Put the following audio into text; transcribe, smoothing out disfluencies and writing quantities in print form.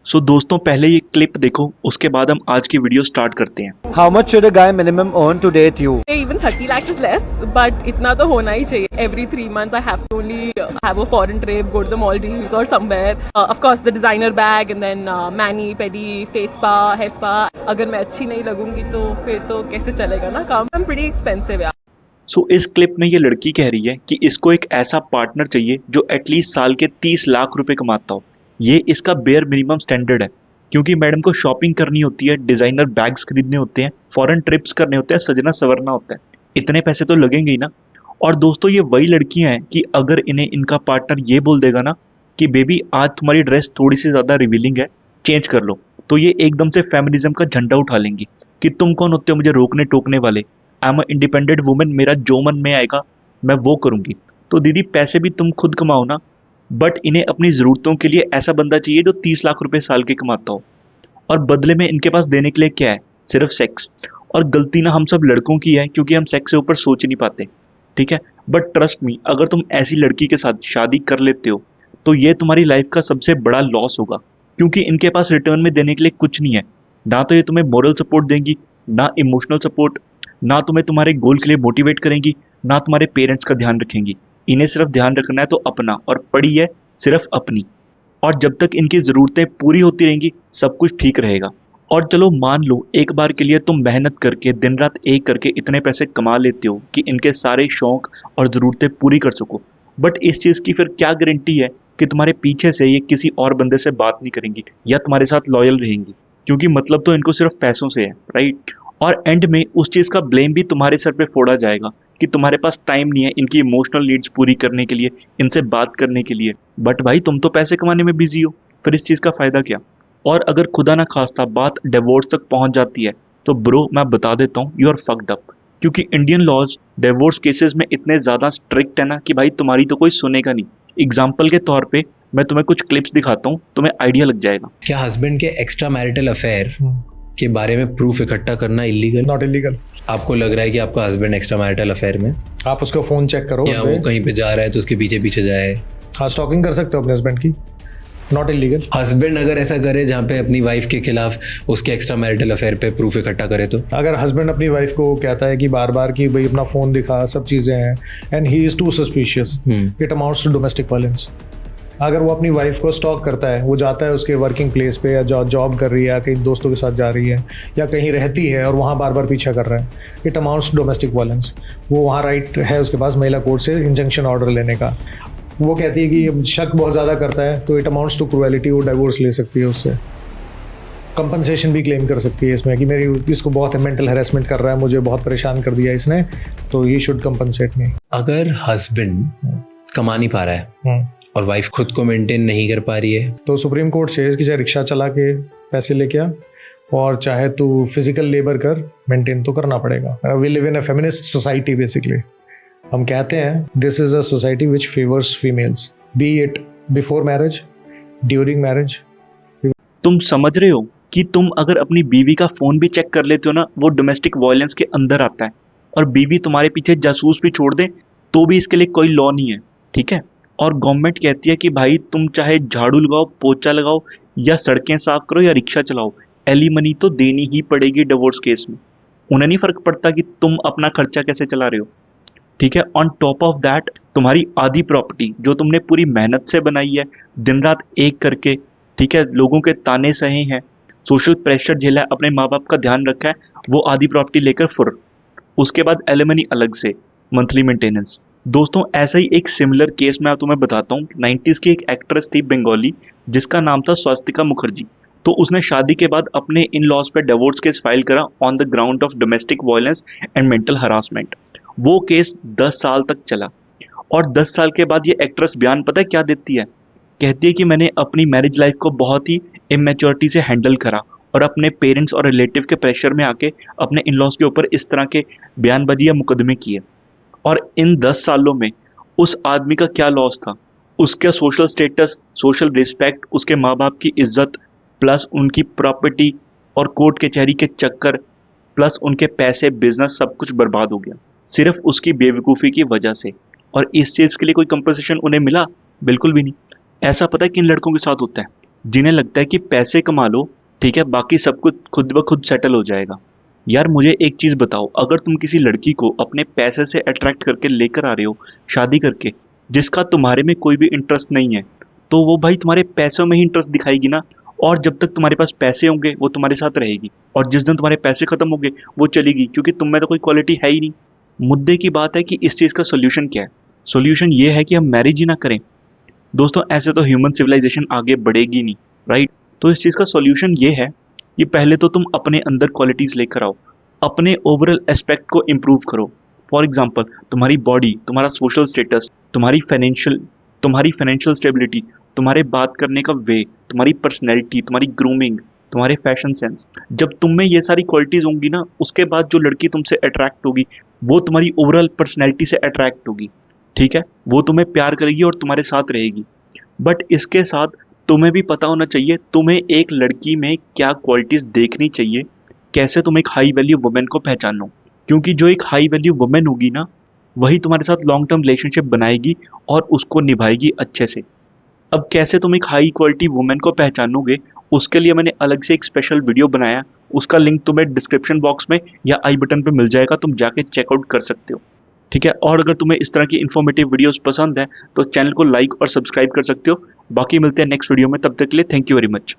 सो दोस्तों पहले ये क्लिप देखो, उसके बाद हम आज की वीडियो स्टार्ट करते हैं। How much should a guy minimum earn to date you? Even 30 lakhs is less, but इतना तो होना ही चाहिए. Every 3 months I have to only have a foreign trip, go to the Maldives or somewhere. Of course the designer bag and then mani, pedi, face spa, hair spa. अगर मैं अच्छी नहीं लगूंगी तो फिर तो कैसे चलेगा ना काम. I'm pretty expensive यार. सो इस क्लिप में ये लड़की कह रही है कि इसको एक ऐसा पार्टनर चाहिए जो एटलीस्ट साल के 30 लाख रुपए कमाता हो। ये इसका बेयर मिनिमम स्टैंडर्ड है, क्योंकि मैडम को शॉपिंग करनी होती है, डिजाइनर बैग्स खरीदने होते हैं, फॉरेन ट्रिप्स करने होते हैं, सजना संवरना होता है। इतने पैसे तो लगेंगे ही ना। और दोस्तों ये वही लड़कियां हैं कि अगर इन्हें इनका पार्टनर ये बोल देगा ना कि बेबी आज तुम्हारी ड्रेस थोड़ी सी ज्यादा रिवीलिंग है, चेंज कर लो, तो ये एकदम से फेमिनिज्म का झंडा उठा लेंगी कि तुम कौन होते हो मुझे रोकने टोकने वाले। I am a independent women, मेरा जो मन में आएगा मैं वो करूंगी। तो दीदी पैसे भी तुम खुद कमाओ ना, बट इन्हें अपनी ज़रूरतों के लिए ऐसा बंदा चाहिए जो 30 लाख रुपए साल के कमाता हो। और बदले में इनके पास देने के लिए क्या है? सिर्फ सेक्स। और गलती ना हम सब लड़कों की है, क्योंकि हम सेक्स से ऊपर सोच ही नहीं पाते, ठीक है। बट ट्रस्ट मी, अगर तुम ऐसी लड़की के साथ शादी कर लेते हो तो ये तुम्हारी लाइफ का सबसे बड़ा लॉस होगा, क्योंकि इनके पास रिटर्न में देने के लिए कुछ नहीं है। ना तो ये तुम्हें मोरल सपोर्ट देंगी, ना इमोशनल सपोर्ट, ना तुम्हें तुम्हारे गोल के लिए मोटिवेट करेंगी, ना तुम्हारे पेरेंट्स का ध्यान रखेंगी। इन्हें सिर्फ ध्यान रखना है तो अपना, और पड़ी है सिर्फ अपनी। और जब तक इनकी ज़रूरतें पूरी होती रहेंगी सब कुछ ठीक रहेगा। और चलो मान लो एक बार के लिए तुम मेहनत करके दिन रात एक करके इतने पैसे कमा लेते हो कि इनके सारे शौक और ज़रूरतें पूरी कर सको, बट इस चीज़ की फिर क्या गारंटी है कि तुम्हारे पीछे से ये किसी और बंदे से बात नहीं करेंगी या तुम्हारे साथ लॉयल रहेंगी? क्योंकि मतलब तो इनको सिर्फ पैसों से है, राइट। और एंड में उस चीज़ का ब्लेम भी तुम्हारे सर पे फोड़ा जाएगा कि तुम्हारे पास टाइम नहीं है इनकी इमोशनल नीड्स पूरी करने के लिए, इनसे बात करने के लिए। बट भाई तुम तो पैसे कमाने में बिजी हो, फिर इस चीज़ का फ़ायदा क्या? और अगर खुदा ना खास्ता बात डिवोर्स तक पहुंच जाती है तो ब्रो मैं बता देता हूँ यू आर फक्ड अप। क्योंकि इंडियन लॉज डिवोर्स केसेस में इतने ज़्यादा स्ट्रिक्ट है ना कि भाई तुम्हारी तो कोई सुनेगा नहीं। एग्जाम्पल के तौर पे मैं तुम्हें कुछ क्लिप्स दिखाता हूँ, तुम्हें आइडिया लग जाएगा। क्या हस्बैंड के एक्स्ट्रा मैरिटल अफेयर के बारे में प्रूफ इकट्ठा करना इलीगल? Not illegal. आपको लग रहा है कि आपका हस्बैंड एक्स्ट्रा मैरिटल अफेयर में, आप उसका फोन चेक करो या वो कहीं पे जा रहा है तो उसके पीछे पीछे जाए? हाँ, स्टॉकिंग कर सकते हो अपने हस्बैंड की, नॉट इलीगल। हस्बैंड अगर ऐसा करे जहाँ पे अपनी वाइफ के खिलाफ उसके एक्स्ट्रा मैरिटल अफेयर पे प्रूफ इकट्ठा करे तो? अगर हस्बैंड अपनी वाइफ को कहता है कि बार बार कि भाई अपना फोन दिखा, सब चीज़ें हैं, and he is too suspicious, it amounts to domestic violence. अगर वो अपनी वाइफ को स्टॉक करता है, वो जाता है उसके वर्किंग प्लेस पे या जॉब कर रही है या कहीं दोस्तों के साथ जा रही है या कहीं रहती है और वहाँ बार बार पीछा कर रहा है, it amounts to domestic violence. वो वहाँ राइट है उसके पास महिला कोर्ट से इंजंक्शन ऑर्डर लेने का। वो कहती है कि शक बहुत ज़्यादा करता है तो इट अमाउंट्स टू क्रुएलिटी, वो डाइवोर्स ले सकती है, उससे कंपनसेशन भी क्लेम कर सकती है इसमें कि मेरी इसको बहुत मेंटल हैरेसमेंट कर रहा है, मुझे बहुत परेशान कर दिया इसने, तो ही शुड कंपनसेट मी। अगर हस्बैंड कमा नहीं पा रहा है और वाइफ खुद को मेंटेन नहीं कर पा रही है तो सुप्रीम कोर्ट से कि चाहे रिक्शा चला के पैसे लेके आ और चाहे तू फिजिकल लेबर कर, मेंटेन तो करना पड़ेगा। We live in a feminist society basically. हम कहते हैं this is a society which favours females, be it before marriage, during marriage. तुम समझ रहे हो कि तुम अगर अपनी बीवी का फ़ोन भी चेक कर लेते हो ना, वो डोमेस्टिक वायलेंस के अंदर आता है। और बीवी तुम्हारे पीछे जासूस भी छोड़ दे तो भी इसके लिए कोई लॉ नहीं है, ठीक है। और गवर्नमेंट कहती है कि भाई तुम चाहे झाड़ू लगाओ, पोछा लगाओ, या सड़कें साफ करो या रिक्शा चलाओ, एलिमनी तो देनी ही पड़ेगी डिवोर्स केस में। उन्हें नहीं फर्क पड़ता कि तुम अपना खर्चा कैसे चला रहे हो, ठीक है। ऑन टॉप ऑफ दैट तुम्हारी आधी प्रॉपर्टी जो तुमने पूरी मेहनत से बनाई है, दिन रात एक करके, ठीक है, लोगों के ताने सहे हैं, सोशल प्रेशर झेला है, अपने माँ बाप का ध्यान रखा है, वो आधी प्रॉपर्टी लेकर फुर। उसके बाद एलिमनी अलग से, मंथली मेंटेनेंस। दोस्तों ऐसा ही एक सिमिलर केस मैं तुम्हें बताता हूँ। 90s की एक एक्ट्रेस थी बंगाली जिसका नाम था स्वास्तिका मुखर्जी। तो उसने शादी के बाद अपने इन लॉज पे डिवोर्स केस फाइल करा on the ground of domestic violence and mental harassment. वो केस 10 साल तक चला और 10 साल के बाद ये एक्ट्रेस बयान पता है क्या देती है? कहती है कि मैंने अपनी मैरिज लाइफ को बहुत ही इमेच्योरिटी से हैंडल करा और अपने पेरेंट्स और रिलेटिव के प्रेशर में आके अपने इन लॉज के ऊपर इस तरह के बयानबाजी या मुकदमे किए। और इन 10 सालों में उस आदमी का क्या लॉस था? उसका सोशल स्टेटस, सोशल रिस्पेक्ट, उसके माँ बाप की इज्जत, प्लस उनकी प्रॉपर्टी और कोर्ट कचहरी के चक्कर, प्लस उनके पैसे, बिजनेस, सब कुछ बर्बाद हो गया सिर्फ उसकी बेवकूफ़ी की वजह से। और इस चीज़ के लिए कोई कंपनसेशन उन्हें मिला? बिल्कुल भी नहीं। ऐसा पता है किन लड़कों के साथ होता है? जिन्हें लगता है कि पैसे कमा लो, ठीक है, बाकी सब कुछ खुद ब खुद सेटल हो जाएगा। यार मुझे एक चीज़ बताओ, अगर तुम किसी लड़की को अपने पैसे से अट्रैक्ट करके लेकर आ रहे हो शादी करके, जिसका तुम्हारे में कोई भी इंटरेस्ट नहीं है, तो वो भाई तुम्हारे पैसों में ही इंटरेस्ट दिखाएगी ना। और जब तक तुम्हारे पास पैसे होंगे वो तुम्हारे साथ रहेगी, और जिस दिन तुम्हारे पैसे खत्म होंगे वो चलेगी, क्योंकि तुम में तो कोई क्वालिटी है ही नहीं। मुद्दे की बात है कि इस चीज़ का सोल्यूशन क्या है। सोल्यूशन ये है कि हम मैरिज ही ना करें। दोस्तों ऐसे तो ह्यूमन सिविलाइजेशन आगे बढ़ेगी नहीं, राइट। तो इस चीज़ का सोल्यूशन ये है कि पहले तो तुम अपने अंदर क्वालिटीज़ लेकर आओ, अपने ओवरऑल एस्पेक्ट को इम्प्रूव करो। फॉर एग्जाम्पल, तुम्हारी बॉडी, तुम्हारा सोशल स्टेटस, तुम्हारी फाइनेंशियल स्टेबिलिटी, तुम्हारे बात करने का वे, तुम्हारी पर्सनैलिटी, तुम्हारी ग्रूमिंग, तुम्हारे फैशन सेंस। जब तुम में ये सारी क्वालिटीज़ होंगी ना, उसके बाद जो लड़की तुमसे अट्रैक्ट होगी वो तुम्हारी ओवरऑल पर्सनैलिटी से अट्रैक्ट होगी, ठीक है। वो तुम्हें प्यार करेगी और तुम्हारे साथ रहेगी। बट इसके साथ तुम्हें भी पता होना चाहिए तुम्हें एक लड़की में क्या क्वालिटीज़ देखनी चाहिए, कैसे तुम एक हाई वैल्यू वुमेन को पहचानो। क्योंकि जो एक हाई वैल्यू वुमेन होगी ना, वही तुम्हारे साथ लॉन्ग टर्म रिलेशनशिप बनाएगी और उसको निभाएगी अच्छे से। अब कैसे तुम एक हाई क्वालिटी वुमेन को पहचानोगे, उसके लिए मैंने अलग से एक स्पेशल वीडियो बनाया, उसका लिंक तुम्हें डिस्क्रिप्शन बॉक्स में या आई बटन पे मिल जाएगा, तुम जाके चेकआउट कर सकते हो, ठीक है। और अगर तुम्हें इस तरह की इन्फॉर्मेटिव वीडियोस पसंद है तो चैनल को लाइक और सब्सक्राइब कर सकते हो। बाकी मिलते हैं नेक्स्ट वीडियो में, तब तक के लिए थैंक यू वेरी मच।